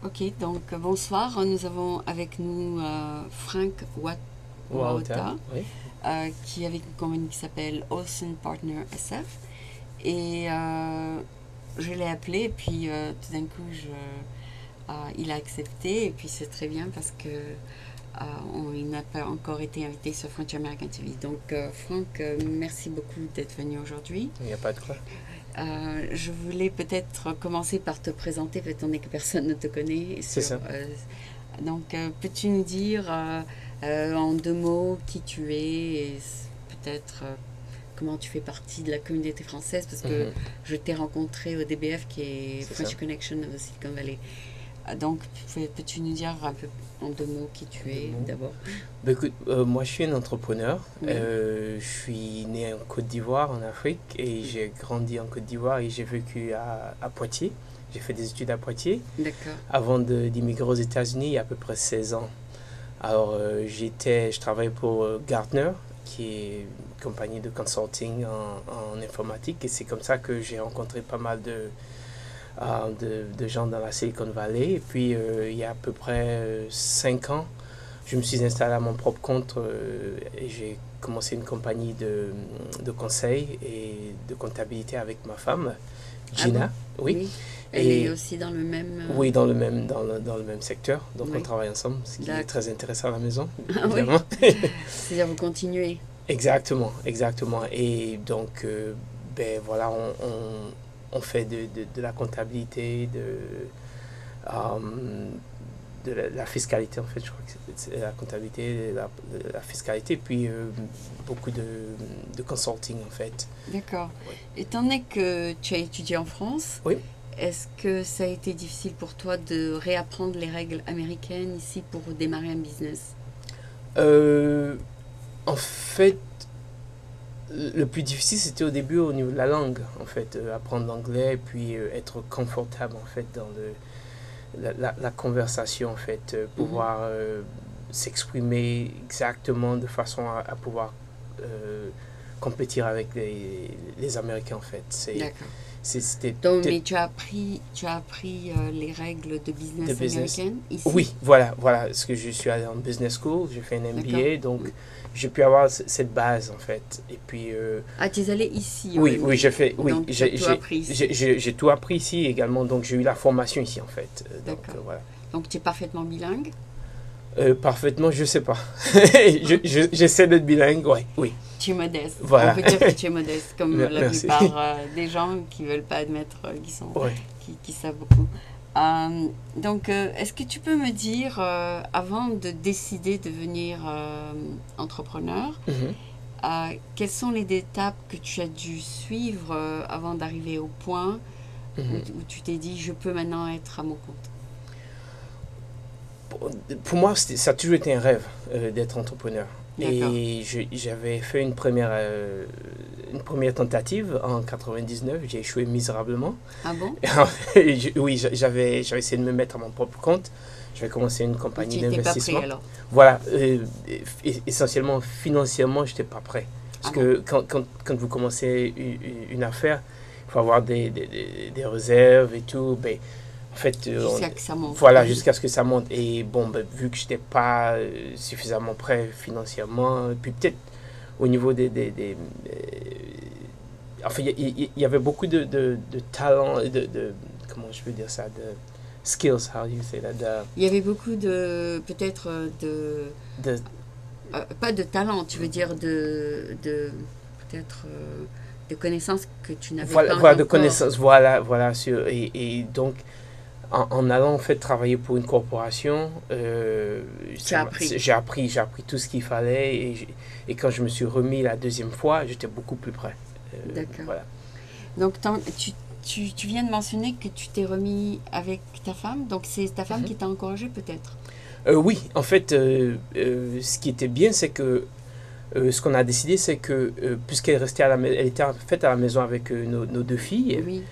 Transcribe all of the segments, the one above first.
Ok, donc bonsoir. Nous avons avec nous Frank Wauta, Wauta, oui. qui est avec une compagnie qui s'appelle Olsen Partner SF. Et je l'ai appelé, et puis tout d'un coup, il a accepté. Et puis c'est très bien parce que il n'a pas encore été invité sur Frontier American TV. Donc, Frank, merci beaucoup d'être venu aujourd'hui. Il n'y a pas de quoi. Je voulais peut-être commencer par te présenter, étant donné que personne ne te connaît. C'est ça. Donc, peux-tu nous dire en deux mots qui tu es et peut-être comment tu fais partie de la communauté française? Parce que Mhm. je t'ai rencontré au DBF, qui est C'est ça. French Connection of the Silicon Valley. Donc, peux-tu nous dire un peu en deux mots qui tu Deux es mots. d'abord? Ben, écoute, moi je suis un entrepreneur. Oui, Je suis né en Côte d'Ivoire, en Afrique, et j'ai grandi en Côte d'Ivoire et j'ai vécu à Poitiers. J'ai fait des études à Poitiers d'accord. avant d'immigrer aux États-Unis il y a à peu près 16 ans. Alors, je travaillais pour Gartner, qui est une compagnie de consulting en informatique, et c'est comme ça que j'ai rencontré pas mal de gens dans la Silicon Valley. Et puis, il y a à peu près 5 ans, je me suis installé à mon propre compte et j'ai commencé une compagnie de conseil et de comptabilité avec ma femme, Ah bon? Gina. Oui. Oui. Elle est Et aussi dans le même. oui, dans le même secteur. Donc, on Oui, travaille ensemble, ce qui est d'accord. très intéressant à la maison, Ah oui, évidemment. c'est-à-dire vous continuez. Exactement, exactement. Et donc, ben voilà, on fait de la comptabilité, la fiscalité, en fait, je crois que c'est la comptabilité, la fiscalité, puis beaucoup de consulting, en fait. D'accord. Oui. Étant donné que tu as étudié en France, Oui. est-ce que ça a été difficile pour toi de réapprendre les règles américaines ici pour démarrer un business? Euh, En fait, le plus difficile, c'était au début au niveau de la langue, en fait, apprendre l'anglais, puis être confortable, en fait, dans la conversation, en fait, Mhm. pouvoir s'exprimer exactement de façon à pouvoir euh, compétir avec les Américains, en fait. D'accord. C'était Donc, peut-être mais tu as appris les règles de de business business. américaines ici? Oui, voilà, voilà. Parce que je suis allé en business school, j'ai fait un D'accord. MBA, donc Oui. j'ai pu avoir cette base, en fait. Et puis, Ah, tu es allé ici au oui, oui, MBA. oui, Donc, tu as tout appris ici. j'ai tout appris ici également, donc j'ai eu la formation ici, en fait. Donc, D'accord. voilà. Donc, tu es parfaitement bilingue? Parfaitement, je sais pas. J'essaie d'être bilingue, ouais, oui. Tu es modeste. On Voilà. peut dire que tu es modeste, comme la Merci. plupart des gens qui veulent pas admettre Ouais. qui savent beaucoup. Donc, est-ce que tu peux me dire, avant de décider de devenir entrepreneur, Mhm, quelles sont les étapes que tu as dû suivre avant d'arriver au point mhm. où tu t'es dit, je peux maintenant être à mon compte? Pour moi, ça a toujours été un rêve d'être entrepreneur. D'accord. Et j'avais fait une première tentative en 99. J'ai échoué misérablement. Ah bon? Oui, j'avais essayé de me mettre à mon propre compte. J'avais commencé une Donc, tu compagnie n'étais pas prêt d'investissement. alors? Voilà, essentiellement financièrement, je n'étais pas prêt. Ah Parce bon? que quand vous commencez une affaire, il faut avoir des réserves et tout. Ben, en fait, Jusqu'à que ça monte. voilà, Oui. jusqu'à ce que ça monte. Et bon, ben, vu que je n'étais pas suffisamment prêt financièrement, puis peut-être au niveau enfin, il y avait beaucoup de talent, comment je peux dire ça, de skills, how do you say that, Il y avait beaucoup de, peut-être, de pas de talent, tu veux dire de peut-être de connaissances que tu n'avais voilà, pas voilà, de encore. connaissances, voilà, voilà, et donc, en allant en fait travailler pour une corporation, Tu as appris. j'ai appris tout ce qu'il fallait et quand je me suis remis la deuxième fois, j'étais beaucoup plus prêt. D'accord. Voilà. Donc, tu viens de mentionner que tu t'es remis avec ta femme. Donc, c'est ta femme Mhm. qui t'a encouragé peut-être. Oui, en fait, ce qui était bien, c'est que ce qu'on a décidé, c'est que puisqu'elle restait elle était en fait à la maison avec nos deux filles, Oui,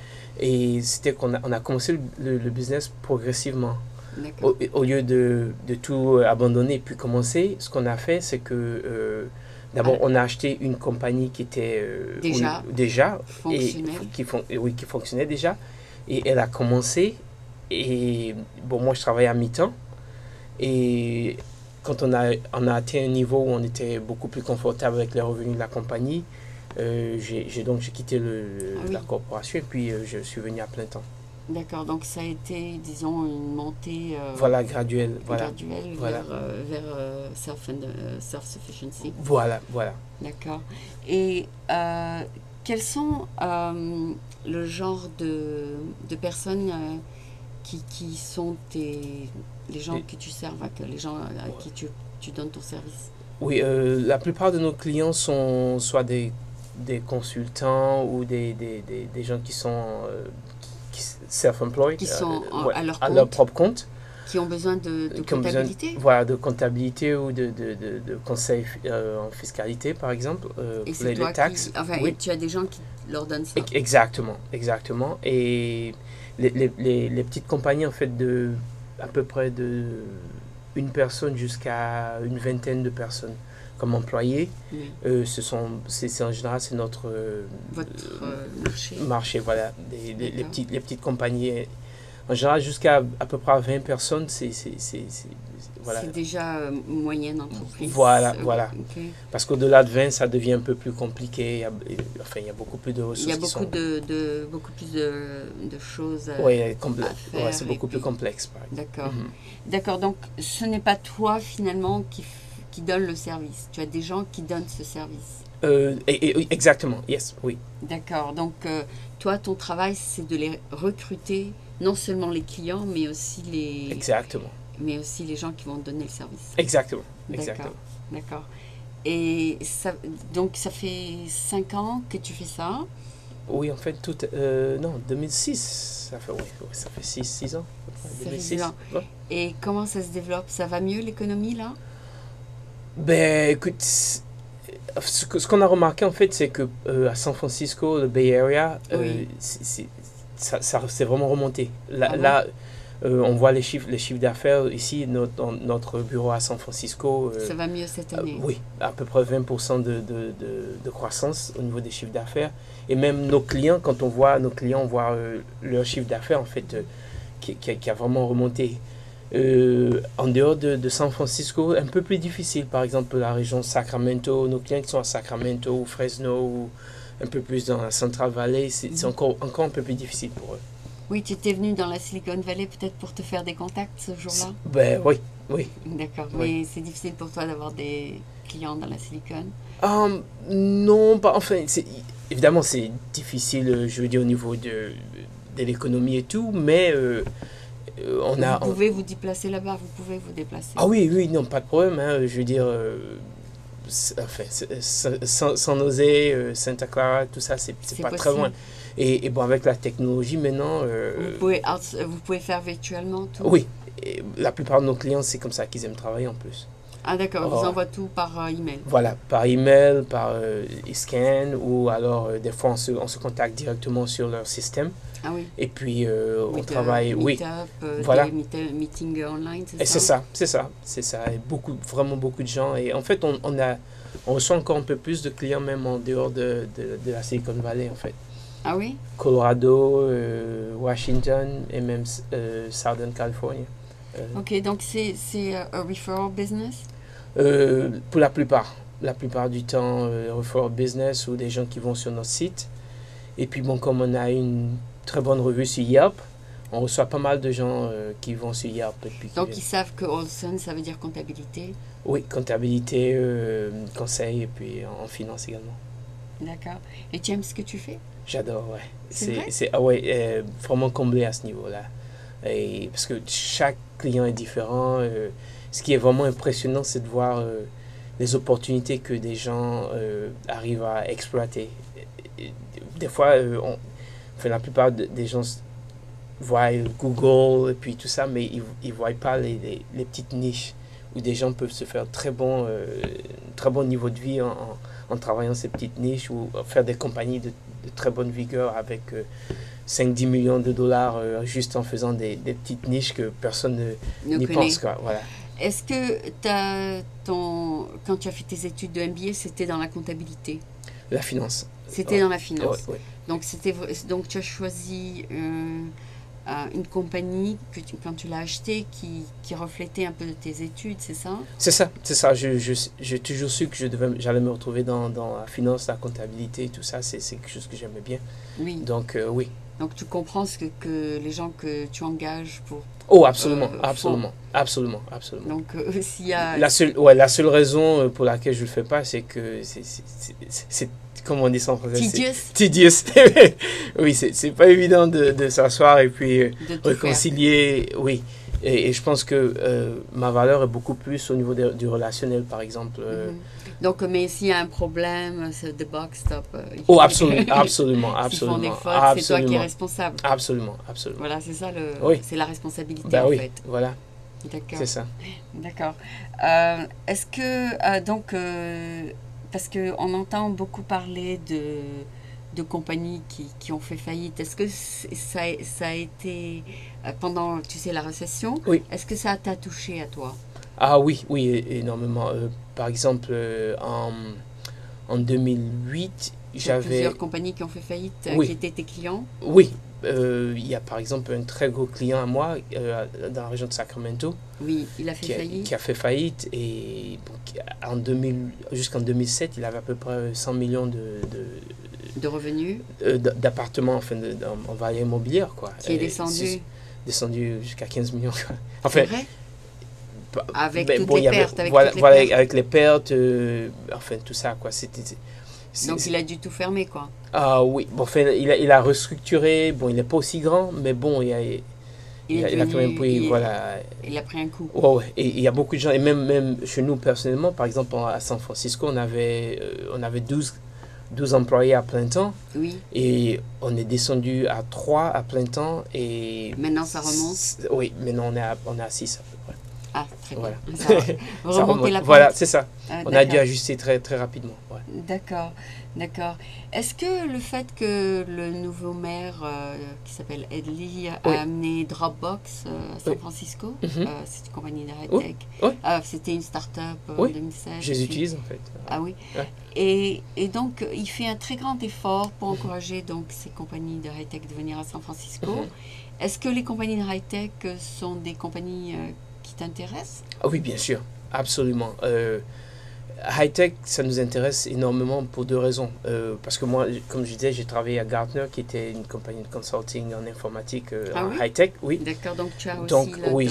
et c'était on a commencé le business progressivement. d'accord. Au lieu de tout abandonner puis commencer, ce qu'on a fait, c'est que d'abord Alors, on a acheté une compagnie qui était déjà déjà et fonctionnel. oui, qui fonctionnait déjà, et elle a commencé et bon, moi, je travaillais à mi-temps. Et quand on a atteint un niveau où on était beaucoup plus confortable avec les revenus de la compagnie, j'ai quitté Ah oui, la corporation et puis je suis venu à plein temps. d'accord. Donc ça a été, disons, une montée Voilà, graduel, voilà, graduelle voilà, vers self-sufficiency. voilà. D'accord. Et quels sont le genre de personnes qui sont les gens Et- que tu serves, les gens à qui tu donnes ton service? Oui, la plupart de nos clients sont soit des consultants ou des gens qui sont self-employed, Qui sont ouais, à leur à leur compte, propre compte, qui ont besoin de qui ont besoin comptabilité? voilà, de comptabilité ou de conseils en fiscalité, par exemple, Et pour c'est les toi taxes. qui... Enfin, et Oui, tu as des gens qui leur donnent ça. exactement, exactement. Et les petites compagnies, en fait, à peu près de une personne jusqu'à une vingtaine de personnes comme employés, Oui. c'est en général, c'est notre Votre marché. marché, voilà. D'accord. Les petites compagnies, en général, jusqu'à à peu près 20 personnes, voilà. C'est déjà moyenne entreprise. Voilà, voilà. Ok. Parce qu'au-delà de 20 ça devient un peu plus compliqué. Enfin, il y a beaucoup plus de Il y a ressources qui beaucoup sont. beaucoup plus de choses Ouais, à ouais, c'est faire et beaucoup plus puis complexe, par exemple. d'accord. Mhm. D'accord, donc ce n'est pas toi finalement qui donne le service. Tu as des gens qui donnent ce service. Exactement, yes, oui, D'accord, donc toi ton travail c'est de les recruter, non seulement les clients exactement, mais aussi les gens qui vont te donner le service. exactement, D'accord, exactement. d'accord. Et ça, donc ça fait 5 ans que tu fais ça. Oui, en fait, non, 2006, ça fait 6 ans, à peu près, Ça fait 6 2006. ans. Ouais. Et comment ça se développe? Ça va mieux l'économie là? Ben, écoute, ce qu'on a remarqué, en fait, c'est que à San Francisco, le Bay Area, Oui. c'est vraiment remonté. Ah bon? On voit les chiffres d'affaires ici, notre bureau à San Francisco, Ça va mieux cette année. oui, à peu près 20% de croissance au niveau des chiffres d'affaires. Et même nos clients, quand on voit nos clients, on voit leur chiffre d'affaires, en fait, qui a vraiment remonté. En dehors de San Francisco, un peu plus difficile, par exemple, la région Sacramento, nos clients qui sont à Sacramento ou Fresno ou un peu plus dans la Central Valley, c'est Mhm. encore un peu plus difficile pour eux. Oui, tu étais venu dans la Silicon Valley peut-être pour te faire des contacts ce jour-là? Ben oui, oui, D'accord, oui. mais c'est difficile pour toi d'avoir des clients dans la Silicon. Non, pas, enfin, évidemment, c'est difficile, je veux dire, au niveau de l'économie et tout, mais on Vous a. pouvez vous déplacer là-bas, vous pouvez vous déplacer. Ah oui, oui, non, pas de problème, hein, je veux dire, enfin, sans oser, Santa Clara, tout ça, c'est C'est pas très loin. possible. Et bon, avec la technologie maintenant, Vous pouvez faire virtuellement tout. oui, et la plupart de nos clients, c'est comme ça qu'ils aiment travailler en plus. Ah d'accord, ils vous Oh, envoient tout par email. voilà, par email, par scan, ou alors des fois on se contacte directement sur leur système. Ah oui, Et puis on oui, travaille, oui, meet-up, voilà. meetings online, c'est Et c'est ça? ça, c'est ça, c'est ça. Et vraiment beaucoup de gens. Et en fait, on reçoit encore un peu plus de clients même en dehors de la Silicon Valley, en fait. Ah oui? Colorado, Washington et même Southern California. Euh, Ok, donc c'est un referral business? pour la plupart du temps, referral business ou des gens qui vont sur notre site. Et puis bon, comme on a une très bonne revue sur Yelp, on reçoit pas mal de gens qui vont sur Yelp et puis qui Donc viennent. ils savent que Olson, ça veut dire comptabilité. Oui, comptabilité, conseil et puis en finance également. D'accord. Et tu aimes ce que tu fais? J'adore, ouais. C'est vrai? Ah ouais, vraiment comblé à ce niveau-là. Et parce que chaque client est différent. Ce qui est vraiment impressionnant, c'est de voir les opportunités que des gens arrivent à exploiter. Des fois, enfin, la plupart des gens voient Google et puis tout ça, mais ils ne voient pas les petites niches où des gens peuvent se faire très bon niveau de vie en travaillant ces petites niches ou faire des compagnies de très bonne vigueur avec 5-10 millions de dollars juste en faisant des petites niches que personne Ne n'y connais. pense, quoi. Voilà. Est-ce que quand tu as fait tes études de MBA, c'était dans la comptabilité? La finance. C'était Ouais. dans la Ouais, finance. ouais. Donc tu as choisi une compagnie quand tu l'as achetée qui reflétait un peu de tes études, c'est ça? C'est ça, c'est ça. J'ai toujours su que j'allais me retrouver dans la finance, la comptabilité et tout ça. C'est quelque chose que j'aimais bien. Oui. Donc, oui. Donc tu comprends que les gens que tu engages pour... Oh, absolument, font. absolument, absolument, absolument. Donc s'il y a... La seule raison pour laquelle je le fais pas, c'est que c'est comment on dit ça en français? Tedious. Tedious. Oui, c'est pas évident de s'asseoir et puis réconcilier. Oui. Et je pense que ma valeur est beaucoup plus au niveau du relationnel, par exemple. Donc, mais s'il y a un problème, c'est the box stop. Oh, absolument, absolument, S'ils font des absolument. fautes, c'est toi qui es responsable. Absolument, absolument. Voilà, c'est ça, Oui. c'est la responsabilité Ben en oui, fait. voilà. D'accord. C'est ça. D'accord. Est-ce que, donc, parce qu'on entend beaucoup parler de compagnies qui ont fait faillite, est-ce que ça a été, pendant, tu sais, la récession, Oui. est-ce que ça t'a touché à toi? Ah oui, oui, énormément. Par exemple, en 2008, j'avais... plusieurs compagnies qui ont fait faillite, Oui. qui étaient tes clients? Oui. Il y a par exemple un très gros client à moi dans la région de Sacramento. Oui, il a fait faillite. Qui a fait faillite et jusqu'en 2007, il avait à peu près 100 millions de revenus d'appartements en valeur immobilière, quoi. Qui est descendu jusqu'à 15 millions. Enfin, c'est vrai? Avec toutes les pertes. Avec les pertes, enfin tout ça, quoi. Donc il a dû tout fermer, quoi. Ah oui, bon, enfin, il a restructuré. Bon, il n'est pas aussi grand, mais bon, il a quand même pris, voilà. Il a pris un coup. Ouais, et il y a beaucoup de gens, et même chez nous personnellement, par exemple à San Francisco, on avait 12 employés à plein temps. Oui. Et on est descendu à 3 à plein temps. Et maintenant ça remonte? Oui, maintenant on est à 6 à peu près. Ah, très bien. Voilà. Ça remonte la pente. Voilà, c'est ça. Ah, on a dû ajuster très, très rapidement. Ouais. D'accord, d'accord. Est-ce que le fait que le nouveau maire qui s'appelle Ed Lee a amené Dropbox à San Francisco, c'est une compagnie de high-tech, c'était une start-up en 2016. Je les utilise en fait. Ah oui. Ouais. Et donc il fait un très grand effort pour encourager donc ces compagnies de high-tech de venir à San Francisco. Est-ce que les compagnies de high-tech sont des compagnies qui t'intéressent? Ah oui, bien sûr, absolument. High-tech, ça nous intéresse énormément pour deux raisons. Parce que moi, comme je disais, j'ai travaillé à Gartner, qui était une compagnie de consulting en informatique en high-tech. Oui. D'accord, donc tu as aussi donc, là-dedans. Oui,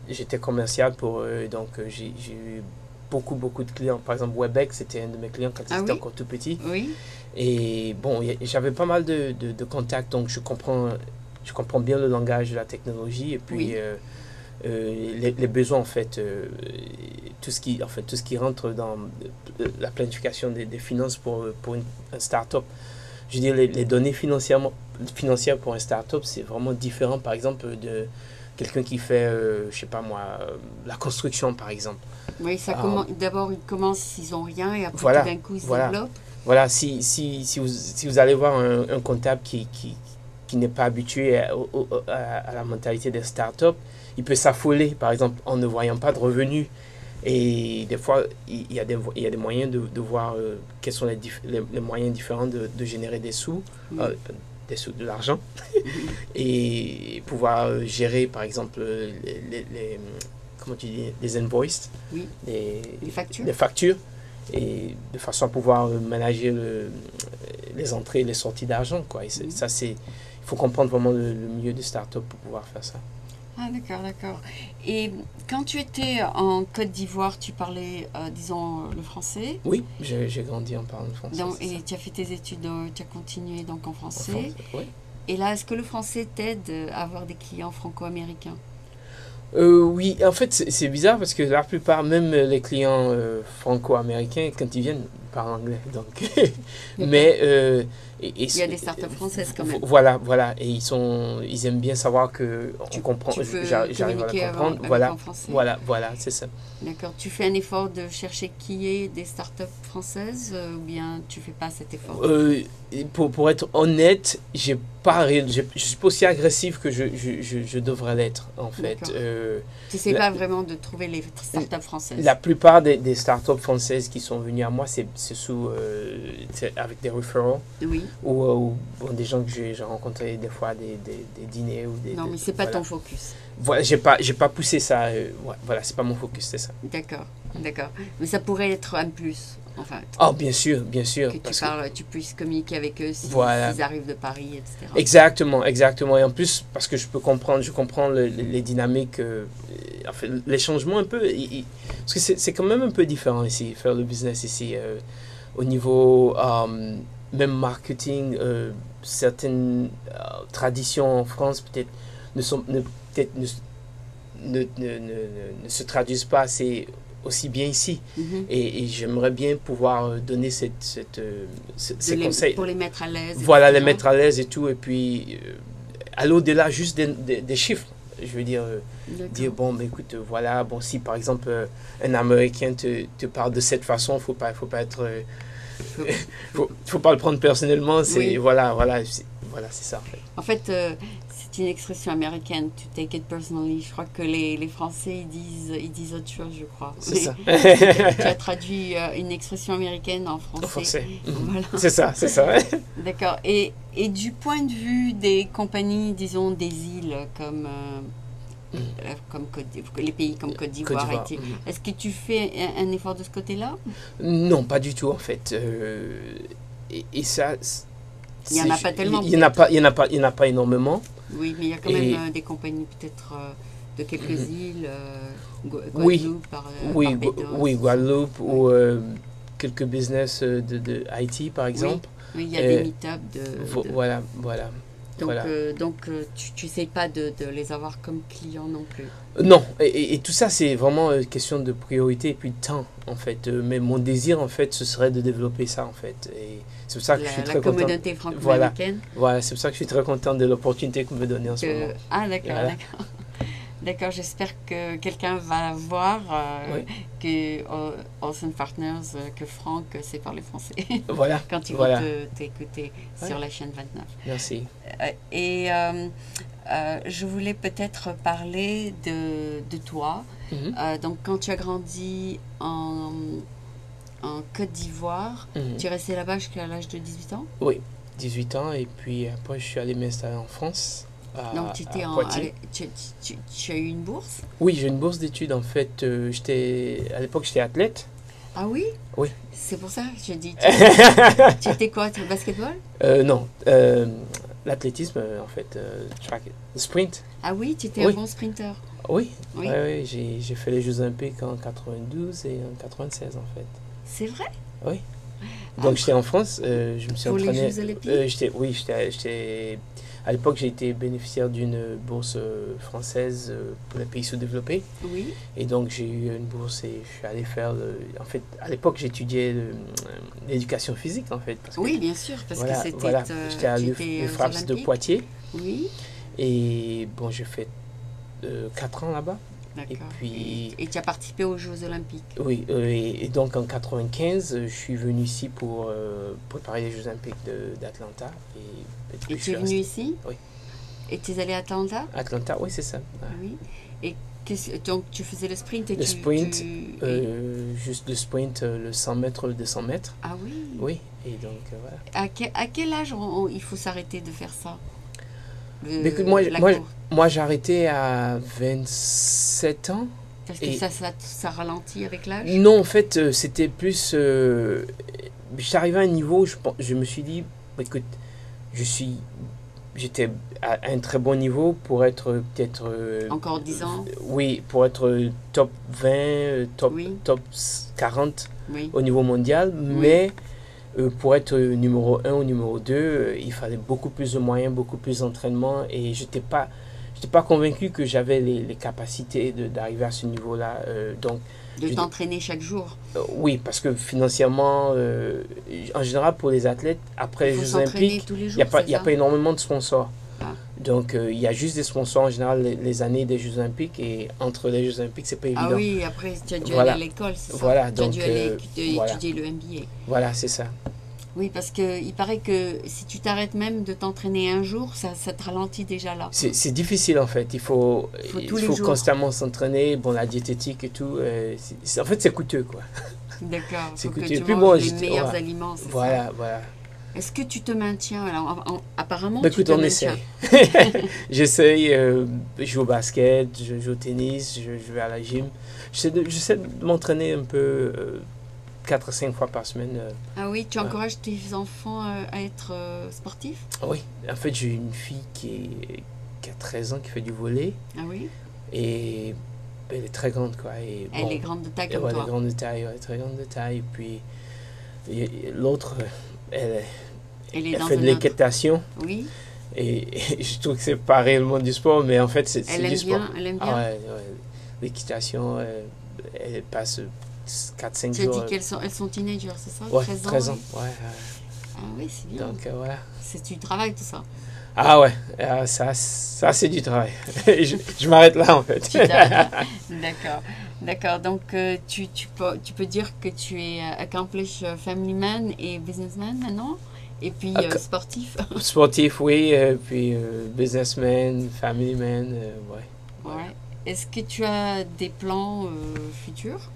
j'étais commercial pour eux, donc j'ai eu beaucoup de clients. Par exemple, WebEx, c'était un de mes clients quand il était encore tout petit. Oui. Et bon, j'avais pas mal de contacts, donc je comprends bien le langage de la technologie et puis les besoins en fait, tout ce qui rentre dans la planification des finances pour un start-up. Je veux dire, les données financières pour un start-up, c'est vraiment différent par exemple de quelqu'un qui fait, je sais pas moi, la construction par exemple. Oui, d'abord ils commencent, ils n'ont rien et après tout d'un coup ils se développent. Voilà, si vous allez voir un comptable qui n'est pas habitué à la mentalité des startups, il peut s'affoler, par exemple, en ne voyant pas de revenus. Et des fois, il y a des moyens de voir quels sont les moyens différents de générer des sous, de l'argent, et pouvoir gérer, par exemple, comment tu dis, les invoices, les factures, et de façon à pouvoir manager les entrées et les sorties d'argent, quoi. Et ça, il faut comprendre vraiment le milieu des startups pour pouvoir faire ça. Ah, d'accord, d'accord. Et quand tu étais en Côte d'Ivoire, tu parlais, disons, le français? Oui, j'ai grandi en parlant français. Et tu as fait tes études, tu as continué donc en français. Oui. Et là, est-ce que le français t'aide à avoir des clients franco-américains? Oui, en fait, c'est bizarre parce que la plupart, même les clients franco-américains, quand ils viennent, parlent anglais. Donc. Mais il y a des startups françaises quand même. Voilà, et ils aiment bien savoir que on comprend. J'arrive à la comprendre. Voilà, c'est ça. D'accord. Tu fais un effort de chercher qui est des startups françaises ou bien tu fais pas cet effort? Pour être honnête, je suis pas aussi agressif que je devrais l'être, en fait. Tu sais pas vraiment de trouver les startups françaises? La plupart des startups françaises qui sont venues à moi, c'est c'est avec des referrals Oui. ou bon, des gens que j'ai rencontrés des fois des dîners ou des. Non, mais c'est pas voilà. ton focus. Voilà, j'ai pas poussé ça. Voilà, c'est pas mon focus, c'est ça. D'accord, d'accord. Mais ça pourrait être un plus, enfin. Oh, bien sûr, bien sûr. Que tu puisses communiquer avec eux s'ils arrivent de Paris, etc. Exactement, exactement. Et en plus, parce que je comprends les dynamiques, en fait, les changements un peu. Parce que c'est quand même un peu différent ici, faire le business ici. Au niveau même marketing, certaines traditions en France peut-être ne se traduisent pas aussi bien ici. Et j'aimerais bien pouvoir donner ces conseils. Pour les mettre à l'aise. Voilà, les mettre à l'aise et tout. Et puis, aller au-delà juste des chiffres. Je veux dire, dire, bon, ben, écoute, voilà, bon, si par exemple un Américain te parle de cette façon, faut pas être... faut pas le prendre personnellement. C'est, voilà, c'est ça. En fait, c'est une expression américaine, to take it personally. Je crois que les Français, ils disent autre chose, je crois. C'est ça. Tu as traduit une expression américaine en français. En français. Voilà. C'est ça. D'accord. Et du point de vue des compagnies, disons, des îles comme les pays comme Côte d'Ivoire, Haïti, est-ce que tu fais un effort de ce côté-là? Non, pas du tout, en fait. Et ça... Il n'y en a pas tellement. Il n'y en a pas énormément. Oui, mais il y a quand même des compagnies peut-être de quelques îles, Guadeloupe, oui, Guadeloupe ou quelques business de Haïti, par exemple. Oui, il y a des meet-up Voilà. Donc, tu n'essayes pas de les avoir comme clients non plus. Non, et tout ça, c'est vraiment une question de priorité et puis de temps, en fait. Mais mon désir, en fait, ce serait de développer ça, en fait. Et c'est pour ça que je suis très content. La communauté franco-américaine. Voilà, c'est pour ça que je suis très content de l'opportunité que vous me donnez en ce moment. Ah, d'accord, voilà. D'accord, j'espère que quelqu'un va voir que Olsen Partners, que Franck, c'est parler français. Voilà. Quand il va t'écouter sur la chaîne 29. Merci. Et je voulais peut-être parler de toi. Donc, quand tu as grandi en Côte d'Ivoire, tu es resté là-bas jusqu'à l'âge de 18 ans? Oui, 18 ans. Et puis après, je suis allé m'installer en France. Donc, tu as eu une bourse? Oui, j'ai une bourse d'études. En fait, à l'époque, j'étais athlète. Ah oui? Oui. C'est pour ça que je dis. Tu étais quoi? Tu étais basketball? Non. L'athlétisme, en fait. Track, sprint. Ah oui, tu étais un bon sprinter. Oui. J'ai fait les Jeux Olympiques en 92 et en 96, en fait. C'est vrai? Oui. Donc, j'étais en France. Je me suis entraîné. Pour les Jeux Olympiques? J'étais... À l'époque, j'ai été bénéficiaire d'une bourse française pour les pays sous-développés. Oui. Et donc, j'ai eu une bourse et je suis allé faire... En fait, à l'époque, j'étudiais l'éducation physique, en fait. Parce que, bien sûr, parce que c'était... Voilà. J'étais à l'UFRAPS de Poitiers. Oui. Et bon, j'ai fait 4 ans là-bas. D'accord. Et tu as participé aux Jeux Olympiques? Oui, et donc en 95, je suis venu ici pour préparer les Jeux Olympiques d'Atlanta. Et tu es venu ici? Oui. Et tu es allé à Atlanta? Atlanta, oui, c'est ça. Oui. Et donc tu faisais le sprint? Juste le sprint, le 100 mètres, le 200 mètres. Ah oui? Oui, et donc voilà. À quel âge il faut s'arrêter de faire ça? Écoute, moi j'ai arrêté à 27 ans. Parce que ça ralentit avec l'âge? Non, en fait, c'était plus... J'étais arrivé à un niveau où je me suis dit, écoute, j'étais à un très bon niveau pour être peut-être... Encore 10 ans? Oui, pour être top 20, top 40 au niveau mondial, mais... pour être numéro 1 ou numéro 2, il fallait beaucoup plus de moyens, beaucoup plus d'entraînement et je n'étais pas convaincu que j'avais les capacités d'arriver à ce niveau-là. De t'entraîner chaque jour? Oui, parce que financièrement, en général pour les athlètes, après les Jeux Olympiques, il n'y a pas énormément de sponsors. Ah. Donc, il y a juste des sponsors en général les années des Jeux Olympiques et entre les Jeux Olympiques, c'est pas évident. Ah oui, après tu as dû aller à l'école, c'est ça? Voilà, tu as dû aller étudier le MBA. Voilà, c'est ça. Oui, parce qu'il paraît que si tu t'arrêtes même de t'entraîner un jour, ça te ralentit déjà là. C'est difficile en fait. Il Tous les faut jours. constamment s'entraîner. Bon, la diététique et tout. En fait, c'est coûteux quoi. D'accord. Il C'est faut que coûteux. tu Puis manges bon, les meilleurs aliments, c'est ça? voilà, voilà. Est-ce que tu te maintiens? Alors, apparemment, Bah, tu écoute, te on maintiens. essaye. J'essaye. Je joue au basket, je joue au tennis, je vais à la gym. J'essaie de m'entraîner un peu 4 à 5 fois par semaine. Ah oui, tu Ouais. encourages tes enfants à être sportifs? Oui, en fait, j'ai une fille qui a 13 ans qui fait du volley Ah oui? et elle est très grande quoi. Et Elle bon, est grande de taille et comme ouais, elle est toi. grande de taille, ouais, très grande de taille. Puis l'autre, elle, Elle est elle dans fait de un autre. l'équitation Oui, et je trouve que c'est pas réellement du sport, mais en fait, c'est elle du aime sport. bien, elle aime Ah bien. ouais, ouais. L'équitation, elle passe 4-5 Tu as dit jours. elles sont teenagers, c'est ça? Ouais, 13 ans? 13 ans. Oui. Ouais, Ah oui, c'est bien. donc voilà. C'est du travail tout ça. Ah ouais, ça c'est du travail. Je m'arrête là en fait. Tu t'arrêtes là. D'accord. D'accord. Donc tu peux dire que tu es accomplished family man et businessman maintenant? Et puis sportif? Sportif, oui, puis businessman, family man, ouais. Ouais. Est-ce que tu as des plans futurs?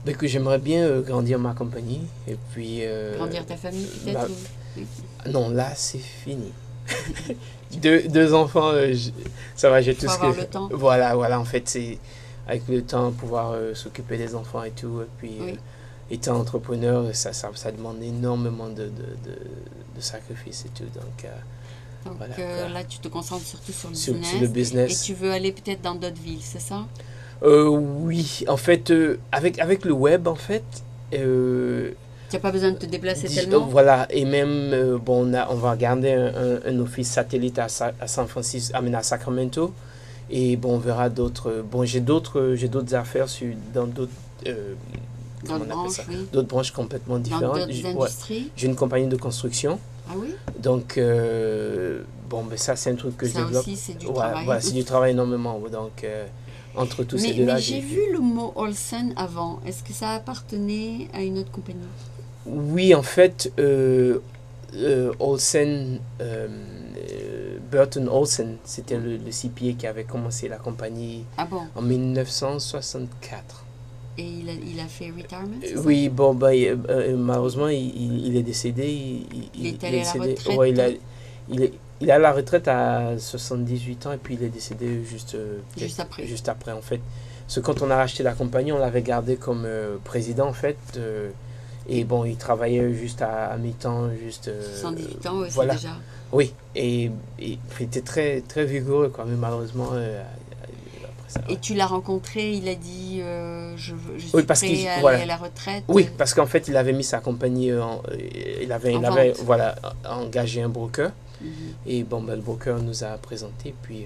Donc j'aimerais bien grandir ma compagnie et puis... Grandir ta famille peut-être? Non, là c'est fini. deux enfants, ça va, j'ai tout Faut ce avoir que... le temps. Voilà, en fait c'est avec le temps pouvoir s'occuper des enfants et tout. Et puis Oui. étant entrepreneur, ça demande énormément de sacrifices et tout. Donc voilà, quoi. Là, tu te concentres surtout sur le Sur business. le Et business. tu veux aller peut-être dans d'autres villes, c'est ça? Oui, en fait, avec le web, en fait, Tu n'as pas besoin de te déplacer tellement? voilà, et même, bon, on va garder un office satellite à San Francisco, à Sacramento, et bon, on verra d'autres, bon, j'ai d'autres affaires dans d'autres, comment D'autres on appelle ça? branches, oui. D'autres branches complètement Dans différentes. d'autres industries? J'ai une compagnie de construction, Ah oui? donc, bon, ben ça, c'est un truc que je Ça développe. aussi, c'est du Ouais, travail. voilà, c'est du travail énormément, donc, entre tous ces deux-là, Mais j'ai vu le mot Olsen avant. Est-ce que ça appartenait à une autre compagnie? Oui, en fait, Olsen, Burton Olsen, c'était le CPA qui avait commencé la compagnie Ah bon? en 1964. Et il a fait retirement, c'est ça? Oui, bon, ben, malheureusement, il est décédé. Il est allé à la décédé. retraite? Ouais, il est à la retraite à 78 ans et puis il est décédé Juste après. juste après, en fait. Parce que quand on a racheté la compagnie, on l'avait gardé comme président, en fait. Et bon, il travaillait juste à mi-temps, juste... 78 ans, oui, voilà. c'est déjà. Oui, et il était très, très vigoureux, quoi, mais malheureusement, après ça... Et tu l'as rencontré, il a dit je suis Oui, parce prêt qu'il- à aller voilà. à la retraite. Oui, parce qu'en fait, il avait mis sa compagnie, il avait vente. voilà, engagé un broker, Mhm. et bon, ben, le broker nous a présenté, puis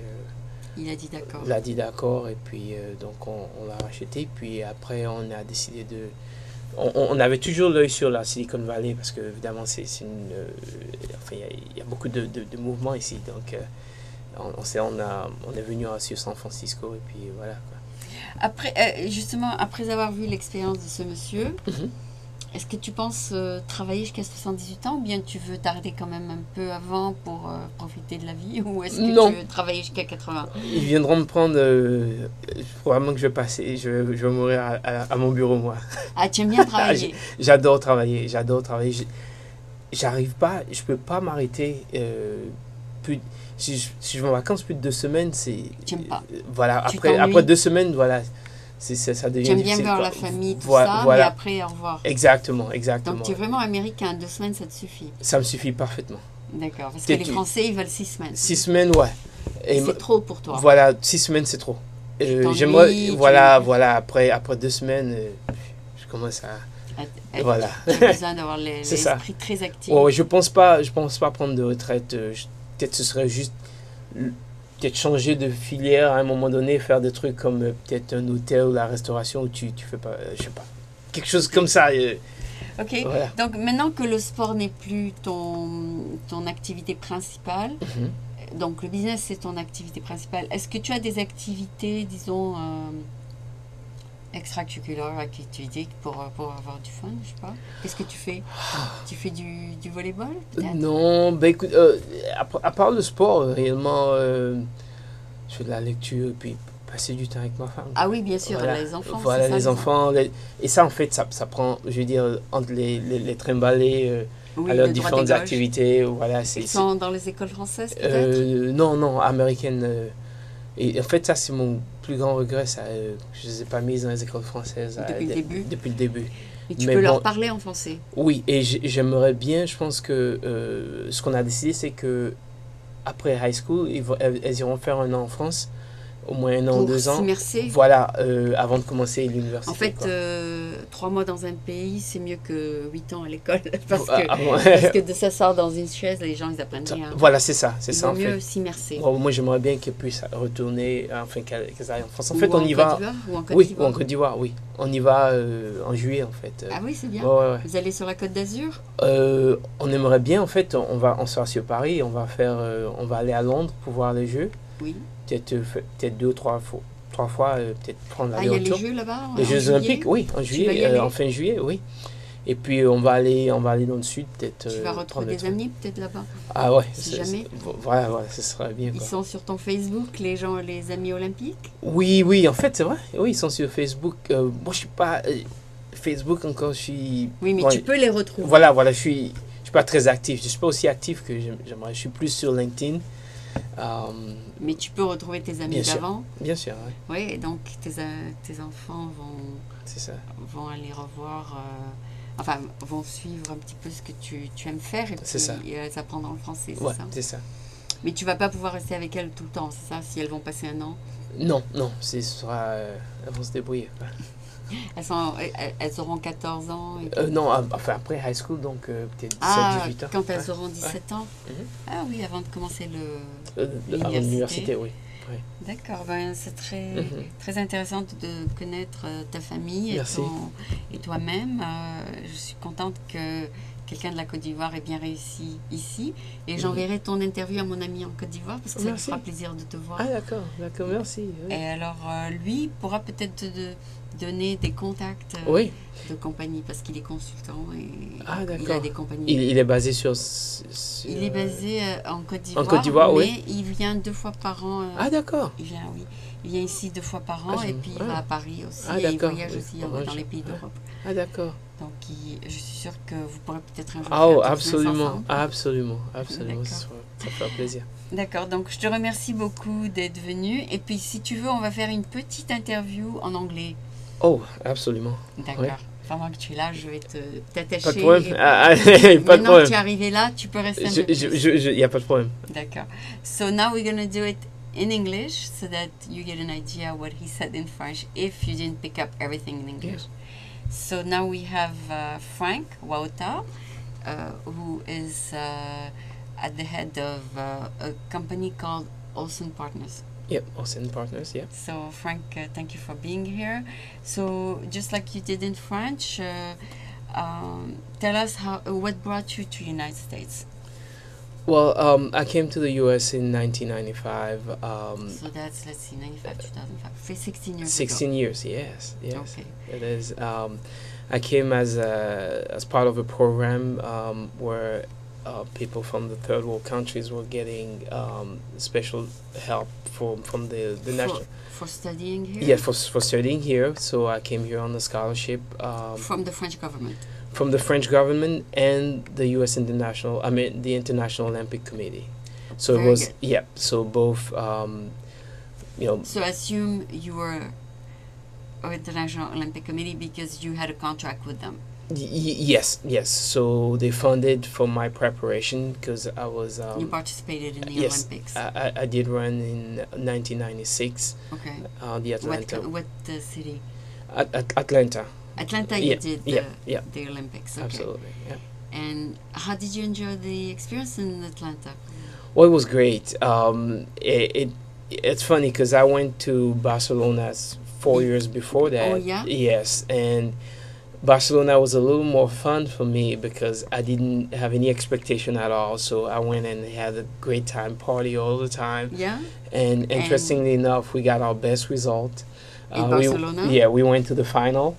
Il a dit d'accord. il a dit d'accord, et puis donc on l'a racheté, puis après on a décidé de... On avait toujours l'œil sur la Silicon Valley parce que évidemment c'est une enfin il y a beaucoup de mouvements ici, donc on est venu sur San Francisco et puis voilà quoi. Après, justement, après avoir vu l'expérience de ce monsieur, Mhm. est-ce que tu penses travailler jusqu'à 78 ans ou bien tu veux t'arrêter quand même un peu avant pour profiter de la vie ou est-ce que Non. tu veux travailler jusqu'à 80? Ils viendront me prendre probablement que je vais passer, je vais mourir à mon bureau moi. Ah, tu aimes bien travailler? J'adore travailler. J'arrive pas, je peux pas m'arrêter plus. Si je vais en vacances plus de 2 semaines, c'est. Tu aimes pas? Voilà, Tu après t'ennuies? 2 semaines, voilà, ça devient Tu aimes bien difficile, voir quoi. la famille, tout Voilà, ça, mais voilà. après, au revoir. Exactement. Donc tu es vraiment américain, 2 semaines ça te suffit. Ça me suffit parfaitement. D'accord, parce que T'es- les Français ils veulent 6 semaines. 6 semaines, ouais. Et C'est trop pour toi. voilà, 6 semaines, c'est trop. t'ennuies, J'aimerais, tu- voilà, après 2 semaines, je commence à. Voilà. Tu as besoin d'avoir C'est ça. l'esprit très actif. Ouais, je pense pas prendre de retraite. Peut-être ce serait juste peut-être changer de filière à un moment donné, faire des trucs comme peut-être un hôtel ou la restauration où tu fais pas, je sais pas, quelque chose comme ça. Ok, Voilà. donc maintenant que le sport n'est plus ton activité principale, Mhm. donc le business c'est ton activité principale, est-ce que tu as des activités, disons, extracurriculaire activité pour avoir du fun, je sais pas. Qu'est-ce que tu fais? Tu fais du volleyball, peut-être? Non, ben écoute, à part le sport, réellement, je fais de la lecture et puis passer du temps avec ma femme. Ah oui, bien sûr, Voilà, les enfants, voilà c'est ça, les enfants. Et ça, en fait, ça prend, je veux dire, entre les trimballer Oui, à leurs le droit différentes des gauches. activités, voilà, Ils sont dans les écoles françaises, peut-être? non, non, américaine. Et en fait, ça, c'est mon plus grand regret. Ça, je ne les ai pas mises dans les écoles françaises Depuis le début? depuis le début. Et tu Mais peux bon, leur parler en français? oui, et j'aimerais bien, je pense que ce qu'on a décidé, c'est que après high school, elles iront faire un an en France, au moins un an ou Pour 2 ans. s'immerser? Voilà, avant de commencer l'université. En fait, quoi. 3 mois dans un pays, c'est mieux que 8 ans à l'école. Parce Ah, que, ah, ouais. parce que de s'asseoir dans une chaise, les gens, ils apprennent rien. Voilà, c'est ça Il en vaut fait. mieux s'immerser. Bon, moi, j'aimerais bien qu'elles puissent retourner, enfin qu'elles aillent en France. En Ou fait, on y Côte va. d'Ivoire, ou en Côte Oui, ou d'Ivoire. en Côte d'Ivoire, oui. On y va en juillet, en fait. Ah oui, c'est bien. Ouais, ouais, ouais. Vous allez sur la Côte d'Azur? On aimerait bien, en fait, on sera sur Paris, on va aller à Londres pour voir les Jeux. Oui. Peut-être 2 ou 3 fois, peut-être prendre Ah, il y a les l'aller-retour. Jeux là-bas? Les en Jeux juillet? Olympiques, oui, en vas y juillet, aller? en fin juillet, oui. Et puis on va aller dans le sud, peut-être. Tu vas retrouver prendre le des train. amis peut-être là-bas? Ah ouais, Si jamais. voilà, ce serait bien. Ils Quoi. sont sur ton Facebook, les gens, les amis olympiques? Oui, oui, en fait, c'est vrai. Oui, ils sont sur Facebook. Moi, je suis pas. Facebook encore, je suis. Oui, mais bon, tu peux les retrouver. Voilà, je suis pas très actif. Je suis pas aussi actif que j'aimerais. Je suis plus sur LinkedIn. Mais tu peux retrouver tes amis Bien sûr. d'avant. Bien sûr, oui. Oui, et donc tes enfants C'est ça. vont aller revoir, enfin, vont suivre un petit peu ce que tu aimes faire et C'est puis ça. elles apprendront le français, c'est Ouais, ça? c'est ça. Mais tu vas pas pouvoir rester avec elles tout le temps, c'est ça, si elles vont passer un an? Non, non, ce sera. Elles vont se débrouiller. Quoi. Elles auront 14 ans et Non, enfin après high school, donc peut-être 17-18 ans. quand elles Ouais. auront 17 ans? Mhm. Ah oui, avant de commencer Avant l'université. l'université, oui. D'accord, ben, c'est Mhm. très intéressant de connaître ta famille Merci. et toi-même. Je suis contente que quelqu'un de la Côte d'Ivoire ait bien réussi ici. Et j'enverrai ton interview à mon ami en Côte d'Ivoire parce que ça lui Merci. fera plaisir de te voir. Ah d'accord, merci. Oui. Et alors, lui pourra peut-être te donner des contacts Oui. de compagnie parce qu'il est consultant et Ah, il a d'accord. des compagnies. Il est basé sur Il est basé en Côte d'Ivoire, Côte d'Ivoire, mais oui. il vient 2 fois par an. Ah d'accord. Il vient, oui. Il vient ici 2 fois par an Ah, et puis il va à Paris aussi. Ah, Et il d'accord. voyage Oui. aussi Ouais, dans les pays d'Europe. Ah d'accord. Donc je suis sûre que vous pourrez peut-être un jour Ah faire oh, du business absolument, ensemble. absolument. D'accord. Ça fera plaisir. D'accord, donc je te remercie beaucoup d'être venu. Et puis si tu veux, on va faire une petite interview en anglais. Oh, absolument. D'accord. Oui. Pendant que tu es là, je vais t'attacher. Pas de problème. et- Pas de Maintenant que problème. tu es arrivé là, tu peux rester un peu plus. Il n'y a pas de problème. D'accord. So now we're going to do it in English so that you get an idea what he said in French if you didn't pick up everything in English. Yes. So now we have Frank Wauta, who is at the head of a company called Olsen Partners. Yep, Olsen Partners, yeah. So Frank, thank you for being here. So just like you did in French, tell us what brought you to United States. Well, I came to the U.S. in 1995. So that's, let's see, 95, 2005, 16 years 16 ago. years, yes. Okay. It is. I came as part of a program where people from the third world countries were getting special help from the national. For studying here? Yeah, for studying here. So I came here on a scholarship From the French government? from the French government and the U.S. the International Olympic Committee. So Very it was, good. yeah. So both, So assume you were with the National Olympic Committee because you had a contract with them. Yes. So they funded for my preparation because I was. You participated in the yes, Olympics. I did run in 1996. Okay. The Atlanta. What city? Atlanta. Atlanta, Yeah, you did yeah. the Olympics. Okay. Absolutely. Yeah. And how did you enjoy the experience in Atlanta? Well, it was great. It's funny because I went to Barcelona 4 years before that. Oh, yeah? Yes, and Barcelona was a little more fun for me because I didn't have any expectation at all. So I went and had a great time, party all the time. Yeah? And interestingly enough, we got our best result. In Barcelona? We went to the final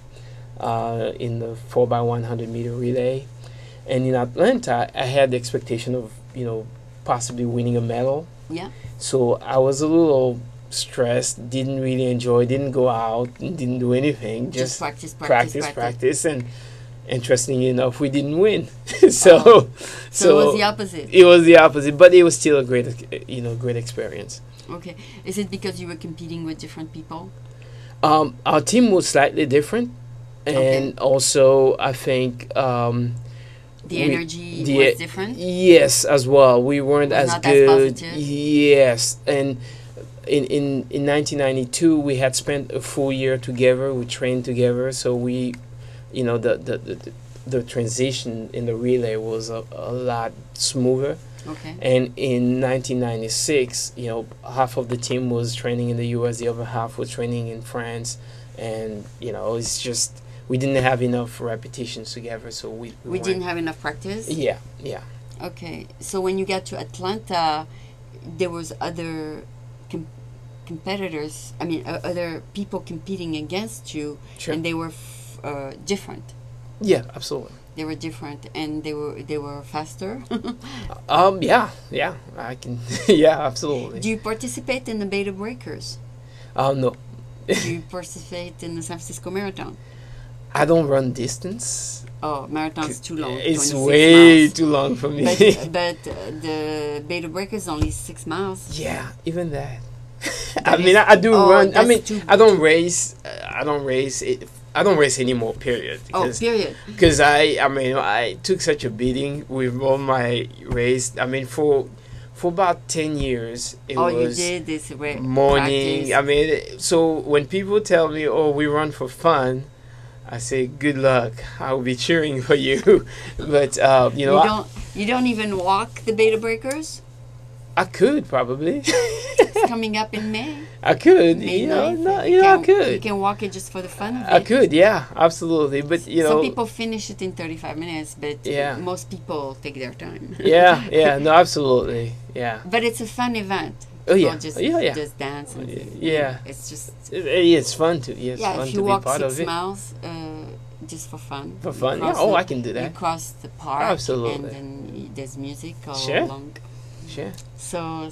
in the 4x100 meter relay. And in Atlanta, I had the expectation of, possibly winning a medal. Yeah. So I was a little stressed, didn't really enjoy, didn't go out, and didn't do anything. Just practice. And interestingly enough, we didn't win. So it was the opposite. It was the opposite, but it was still a great experience. Okay. Is it because you were competing with different people? Our team was slightly different, and also I think the energy was different. Yes, as well. We weren't as good. As positive. Yes, and in 1992 we had spent a full year together. We trained together, so we, the transition in the relay was a lot smoother. Okay. And in 1996, half of the team was training in the U.S., the other half was training in France, and it's just we didn't have enough repetitions together, so we didn't have enough practice. Yeah. Okay, so when you got to Atlanta, there was other competitors. I mean, other people competing against you, sure. And they were different. Yeah, absolutely. They were different, and they were faster. Yeah, I can. Yeah, absolutely. Do you participate in the Beta Breakers? No. Do you participate in the San Francisco Marathon? I don't run distance. Oh, marathon's too long. It's way miles. Too long for me. But the Beta Breaker is only 6 miles. Yeah, even that. I do run. I don't race. I don't race. I don't race anymore. Period. Period. Because I took such a beating with all my race. For about 10 years, it was you did this morning. Practice. So when people tell me, "Oh, we run for fun," I say, "Good luck. I will be cheering for you." But you don't even walk the Beta Breakers. I could probably. It's coming up in May. I could. I could. You can walk it just for the fun of it. I could. Yeah, absolutely. But some people finish it in 35 minutes, but most people take their time. Yeah. No, absolutely. Yeah. But it's a fun event. Oh yeah. Just dance. And, it's just. It's fun to. Yeah, it's fun if you to walk be part 6 of it. miles, just for fun. For fun. Yeah. I can do that. You cross the park. Absolutely. And then there's music all along. Sure. So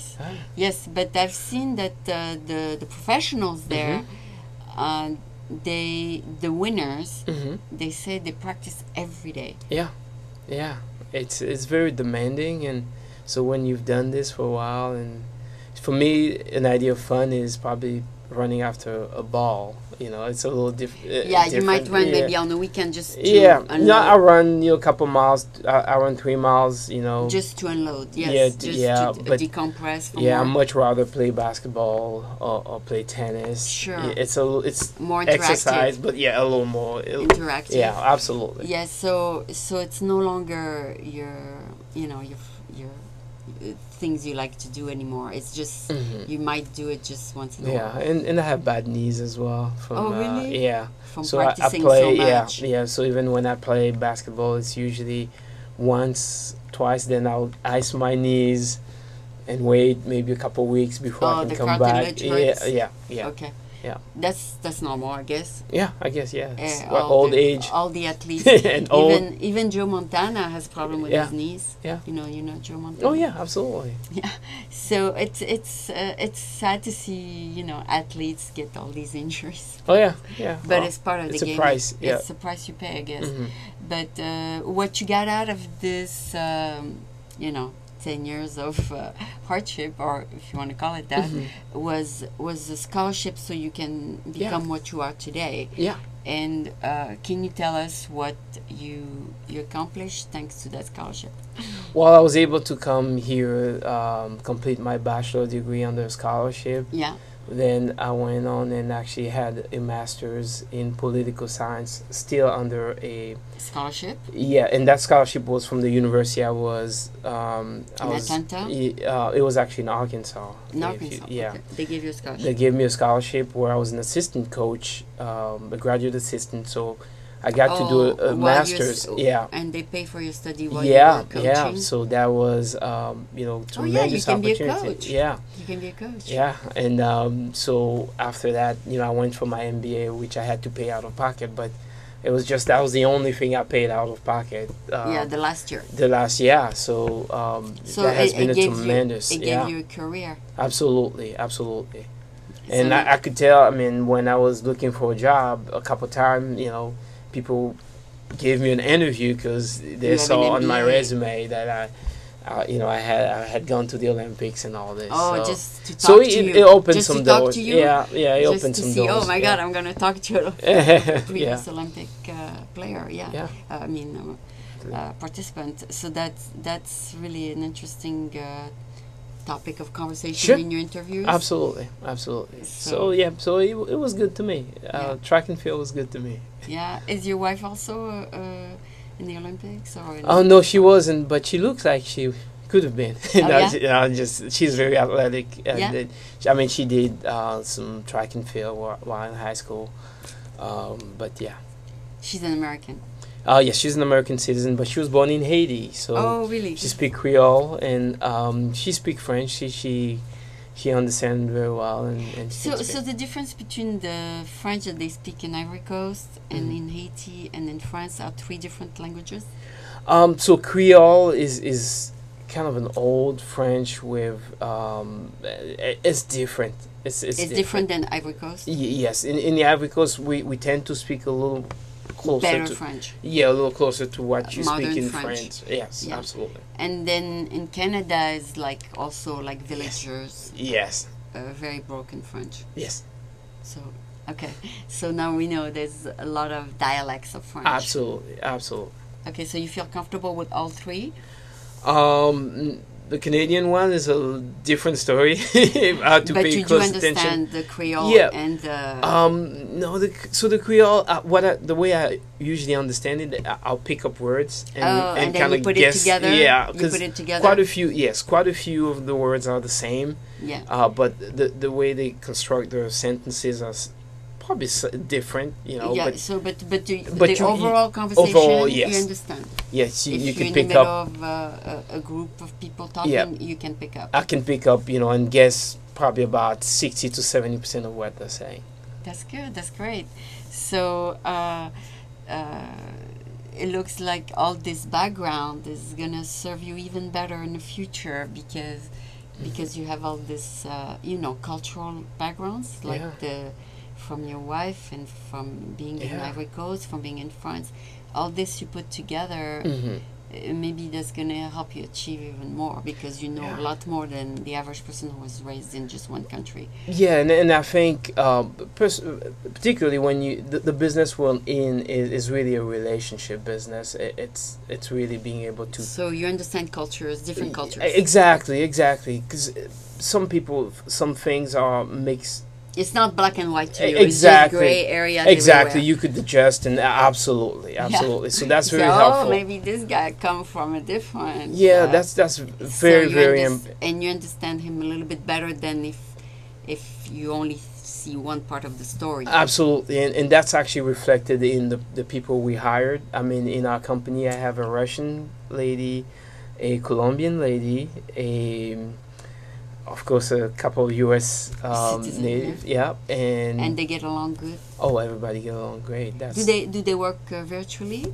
yes, but I've seen that the professionals there, the winners, they say they practice every day. Yeah. It's very demanding, and so when you've done this for a while, and for me, an idea of fun is probably running after a ball. It's a little different. You might run maybe on the weekend just to unload. No, I run a couple miles. I run 3 miles. Just to unload. Yes. To decompress. From I'd much rather play basketball or play tennis. Sure. It's more exercise, but a little more interactive. Yeah, absolutely. Yes. So it's no longer your things you like to do anymore. It's just you might do it just once in a while. And I have bad knees as well. From, really? From so practicing I play, so much. Yeah. So even when I play basketball, it's usually once, twice. Then I'll ice my knees and wait maybe a couple weeks before I can come back. Hurts. Yeah. Okay. Yeah. That's normal, I guess. Yeah, I guess. Yeah. Old age. All the athletes. And even Joe Montana has a problem with his knees. Yeah. You know Joe Montana. Oh yeah, absolutely. Yeah. So it's sad to see athletes get all these injuries. Oh yeah. But it's part of the game. It's a price. Yeah. It's the price you pay, I guess. But what you got out of this, 10 years of hardship, or if you want to call it that, was a scholarship so you can become what you are today. Yeah. And can you tell us what you accomplished thanks to that scholarship? Well, I was able to come here, complete my bachelor degree under scholarship. Yeah. Then I went on and actually had a master's in political science, still under a scholarship. Yeah, and that scholarship was from the university I was. In Atlanta. It was actually in Arkansas. Okay. They gave you a scholarship. They gave me a scholarship where I was an assistant coach, a graduate assistant. So I got to do a while master's. Yeah. And they pay for your study while you Yeah, were coaching. yeah. So that was, you know, Oh yeah, you tremendous can be a opportunity. coach. Yeah, You can be a coach. yeah. And so after that, you know, I went for my MBA, which I had to pay out of pocket, but it was just that was the only thing I paid out of pocket. Yeah, the last year. The last year. So So that has it been a gave tremendous. you, it yeah, gave you a career. absolutely, absolutely. So And that- I could tell. I mean, when I was looking for a job, a couple times, you know, people gave me an interview because they have saw an on my MBA. resume that you know, I had gone to the Olympics and all this. Oh, so. just to talk So to you. it opened Just some to talk doors. to you? Yeah, yeah, it Just opened to some see, doors. oh my yeah. God, I'm going to talk to a yeah. previous Olympic player. Yeah. Yeah. I mean, participant. So that's really an interesting topic of conversation Sure. in your interviews. Absolutely, absolutely. So- So yeah, so it was good to me. Yeah. Track and field was good to me. Yeah. Is your wife also in the Olympics or? In Oh no, she wasn't, but she looks like she could have been. Oh, No, yeah? she's very athletic. And Yeah? I mean, she did some track and field while in high school. But yeah. She's an American. Yes, she's an American citizen, but she was born in Haiti, so Oh, really? she speaks Creole and she speaks French. She understands very well and she So, can so speak. the difference between the French that they speak in Ivory Coast and Mhm. in Haiti and in France are three different languages. So Creole is kind of an old French with it's different. It's Different than Ivory Coast. Yes, in the Ivory Coast we tend to speak a little closer Better to French. yeah, a little closer to what you Modern speak in French. France. Yes, Yeah. absolutely. And then in Canada is like also like villagers, Yes, very broken French. yes, So okay, so now we know there's a lot of dialects of French. absolutely, absolutely. Okay, so you feel comfortable with all three? The Canadian one is a different story. I have to But pay you do close understand attention. the Creole Yeah. and No, so the Creole, the way I usually understand it, I'll pick up words and and then kind you of put guess. it together. Yeah, You because put it together. quite a few of the words are the same. Yeah. But the way they construct their sentences are probably different. You know, Yeah. but So, but but the you- overall conversation, overall, you yes. understand. yes, you If you're can in the pick middle up. of a group of people talking, Yeah. you can pick up. I can pick up, you know, and guess probably about 60 to 70% of what they're saying. That's good. That's great. So it looks like all this background is gonna serve you even better in the future because you have all this cultural backgrounds like Yeah. from your wife and from being in Yeah. Ivory Coast, from being in France. All this you put together. Mm-hmm. Maybe that's going to help you achieve even more because you know Yeah. a lot more than the average person who was raised in just one country. Yeah, and I think particularly when the business we're in is really a relationship business. It's really being able to So you understand cultures, different cultures. Exactly, because some things are mixed. It's not black and white to you. Exactly. It's just gray area. Exactly, everywhere. you could adjust and absolutely. So that's very helpful. Maybe this guy come from a different. Yeah, that's so very you very. and you understand him a little bit better than if you only see one part of the story. Absolutely, and that's actually reflected in the people we hired. I mean, in our company, I have a Russian lady, a Colombian lady, of course, a couple of U.S. Citizen, native, yeah, and they get along good. oh, everybody get along great. That's Do they work virtually?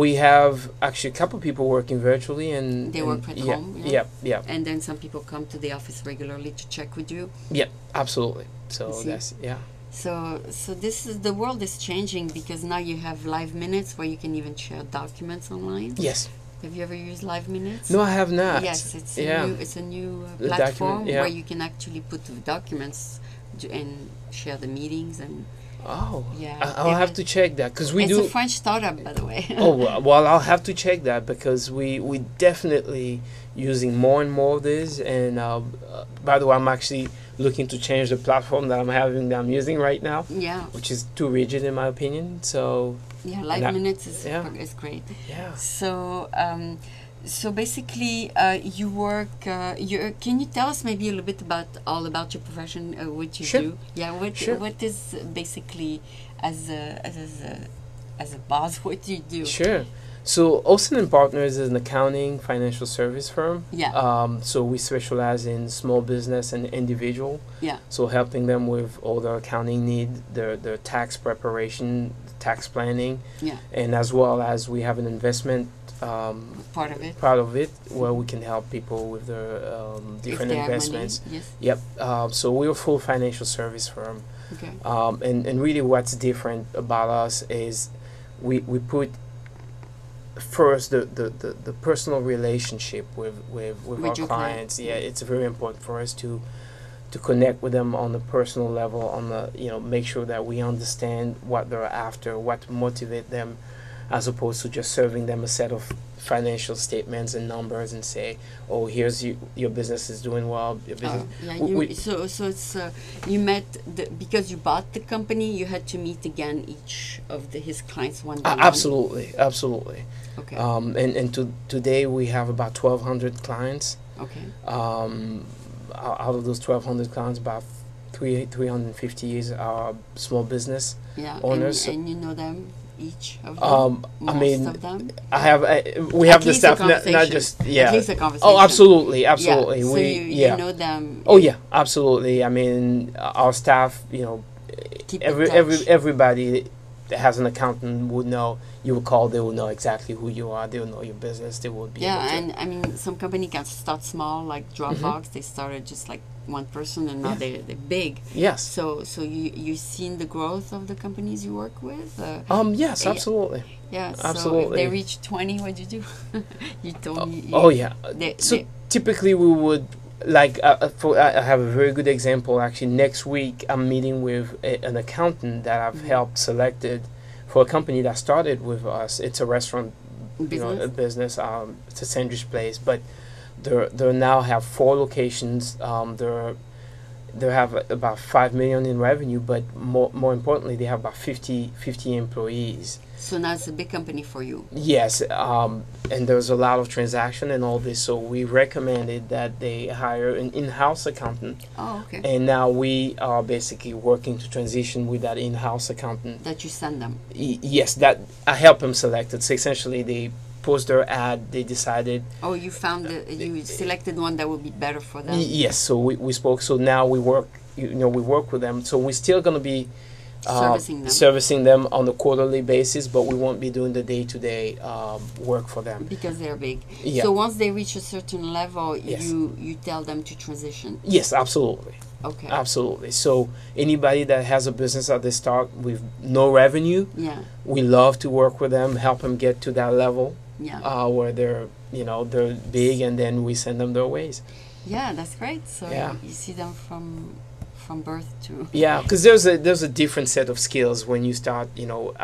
we have actually a couple of people working virtually, and They work at yeah, home, Yeah, yeah, And then some people come to the office regularly to check with you. yeah, absolutely. So See? that's yeah. So this is the world is changing because now you have live minutes where you can even share documents online. Yes. Have you ever used live minutes? No, I have not. Yes, it's yeah. a new The platform document, yeah. where you can actually put the documents and share the meetings and Oh, yeah. I'll have to check that because we it's do. a French startup, by the way. Oh well, I'll have to check that because we definitely using more and more of this. And by the way, I'm actually looking to change the platform that I'm using right now, Yeah, which is too rigid in my opinion. So yeah. Live And minutes is yeah. is great. yeah. So basically, you work. Can you tell us maybe a little bit about your profession, what you Sure. do? Yeah, Sure. what is basically as a as a boss, what do you do? Sure. So Olsen and Partners is an accounting financial service firm. Yeah. So we specialize in small business and individual. Yeah. So helping them with all their accounting need, their tax preparation, tax planning, Yeah. and as well as we have an investment Part of it. where we can help people with their If different they have investments. money. Yes. Yep. So we're a full financial service firm. Okay. And really what's different about us is we put first the personal relationship with our your clients. clients. Yeah, it's very important for us to connect with them on the personal level, on the make sure that we understand what they're after, what motivate them, as opposed to just serving them a set of financial statements and numbers and say, oh, here's your business is doing well, your business. Yeah. So it's you met because you bought the company. You had to meet again each of his clients one by one. Absolutely. Okay. And today we have about 1,200 clients. Okay. Out of those 1,200 clients, about 350 are small business Yeah. owners. And you know them, each of them. Most of them. We have At the least staff, a not just At least a conversation. Oh, absolutely. Yeah. So you know them. Oh yeah, absolutely. I mean, our staff, Keep in touch. everybody that has an accountant would know. You will call, they will know exactly who you are. They will know your business. They will be able to. And I mean, some company can start small, like Dropbox. They started just like one person, and now they're big. Yes. So you've seen the growth of the companies you work with. Yes, absolutely. Yeah. So Absolutely. if they reach 20, what do you do? You told me. Oh yeah. They, Typically we would like I have a very good example actually. Next week I'm meeting with an accountant that I've helped selected for a company that started with us. It's a restaurant a business. It's a sandwich place, but they now have 4 locations. They have about 5 million in revenue, but more importantly, they have about 50 employees. So now it's a big company for you. Yes, and there's a lot of transaction and all this, so we recommended that they hire an in-house accountant. Oh, okay. And now we are basically working to transition with that in-house accountant. That you send them. Yes, that I help them select it. So essentially, they post their ad. They decided. Oh, you found you selected one that would be better for them. Yes, so we spoke. So now we work. We work with them. So we're still going to be servicing them on a quarterly basis, but we won't be doing the day-to-day work for them because they're big. Yeah. So once they reach a certain level, yes. you tell them to transition. Yes, absolutely. Okay. Absolutely. So anybody that has a business at the start with no revenue, we love to work with them, help them get to that level. Where they're they're big, and then we send them their ways. Yeah, that's great. So you see them from birth to because there's a different set of skills when you start.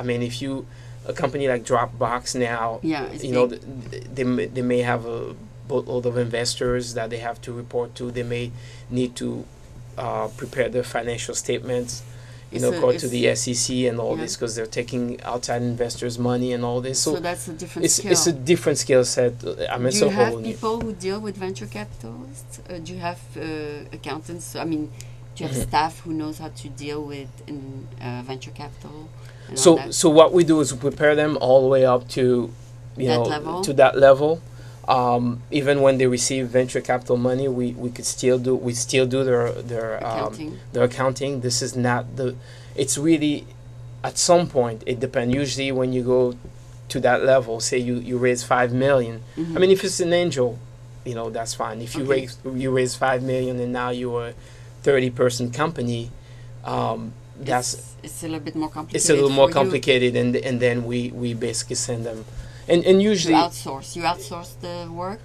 I mean, if you a company like Dropbox now, they may have a boatload of investors that they have to report to. They may need to prepare their financial statements. Go to the SEC and all this because they're taking outside investors' money and all this. So that's a different skill. It's a different skill set. I mean, do you have people who deal with venture capitalists? Do you have accountants? I mean, do you have staff who knows how to deal with venture capital? So what we do is we prepare them all the way up to that level. Even when they receive venture capital money, we still do their accounting. This is not it's really at some point it depends. Usually when you go to that level, say you raise 5 million. I mean, if it's an angel, that's fine. If you raise 5 million and now you're a 30-person company, it's a little bit more complicated. It's a little more complicated, and then we basically send them. And usually you outsource the work.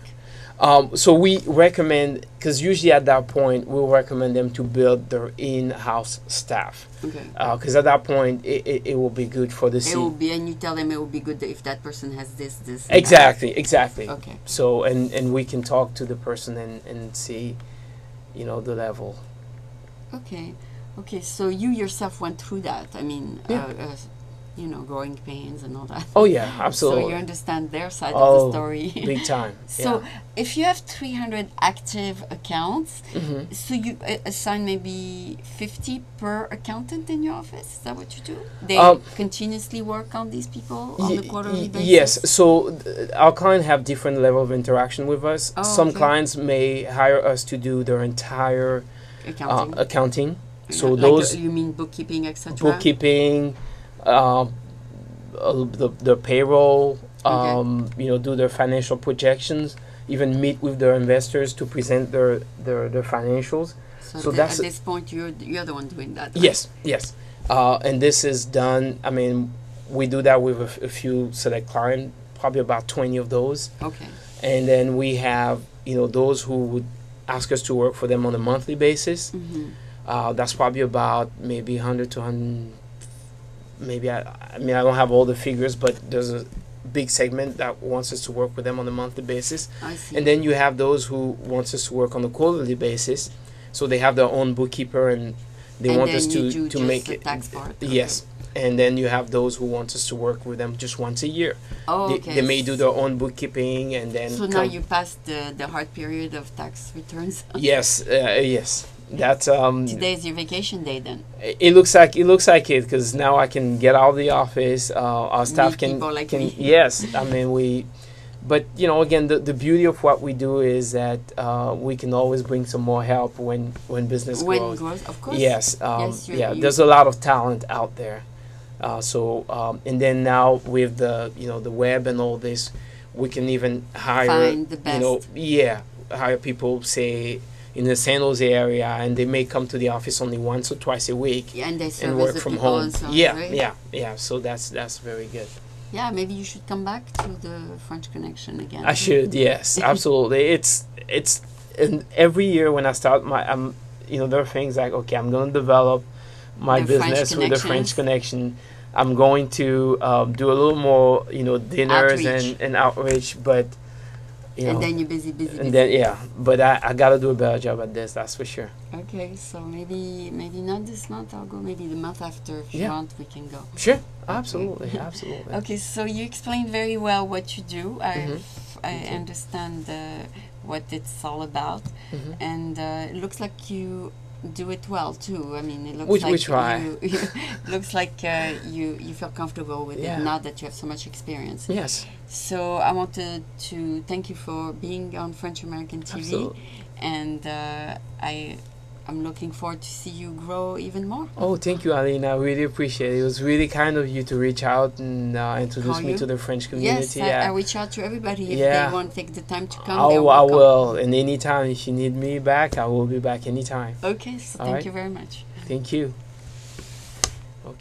So we recommend, because usually at that point we'll recommend them to build their in-house staff. Okay. Because at that point it will be good for the It will be, and you tell them it will be good if that person has this. Exactly. Okay. So and we can talk to the person and see, the level. Okay. So you yourself went through that. I mean, you know, growing pains and all that. Oh yeah, absolutely. So you understand their side of Oh, the story. big time. So Yeah. if you have 300 active accounts, Mhm. so you assign maybe 50 per accountant in your office? Is that what you do? They continuously work on these people on the quarterly basis? Yes. So our clients have different level of interaction with us. Oh, Some okay. clients may hire us to do their entire accounting. So Like those you mean bookkeeping, etc. bookkeeping, the payroll, you know, do their financial projections, even meet with their investors to present their financials. So at this point, you're the one doing that. Right? Yes, yes. And this is done, I mean, we do that with a few select clients, probably about 20 of those. Okay. And then we have, you know, those who would ask us to work for them on a monthly basis. Mm-hmm. That's probably about maybe 100 to 100, maybe, I mean, I don't have all the figures, but there's a big segment that wants us to work with them on a monthly basis. I see. And then you have those who wants us to work on a quarterly basis. So they have their own bookkeeper and they want us to make the it. tax part. Yes. And then you have those who want us to work with them just once a year. Oh, okay. They may do their own bookkeeping and then. So now you passed the hard period of tax returns. Yes, yes. That's Today's your vacation day then. It looks like it because now I can get out of the office. Our staff Meet can people like me. Yes, I mean but you know, again, the beauty of what we do is that we can always bring some more help when business grows. Of course. Yes, Yes, there's a lot of talent out there. And then now with the the web and all this, we can even hire Find the best. Hire people, say in the San Jose area, and they may come to the office only once or twice a week And they and service work the from people home. and so on, Yeah, right? yeah. So that's very good. Yeah, maybe you should come back to the French Connection again. I should, yes, absolutely. It's and every year when I start there are things like, okay, I'm going to develop my The French business with the French connections. Connection. I'm going to do a little more, dinners Outreach. and outreach, but And then you're busy. and then but I gotta do a better job at this. That's for sure. Okay, so maybe not this month. I'll go. Maybe the month after, if you Yeah. want, we can go. Sure, absolutely, absolutely. Okay, so you explained very well what you do. Mhm. I understand what it's all about, Mhm. and it looks like you do it well too. I mean, it looks We like try. looks like you feel comfortable with Yeah. it now that you have so much experience. Yes, So I wanted to thank you for being on French American TV, absolutely. and I'm looking forward to see you grow even more. Oh, thank you, Aline. I really appreciate it. It was really kind of you to reach out and introduce Call me you? to the French Yes, community. I reach out to everybody if Yeah. they want to take the time to come. I they're welcome. will. And anytime if you need me back, I will be back anytime. Okay, so All thank right. you very much. Thank you.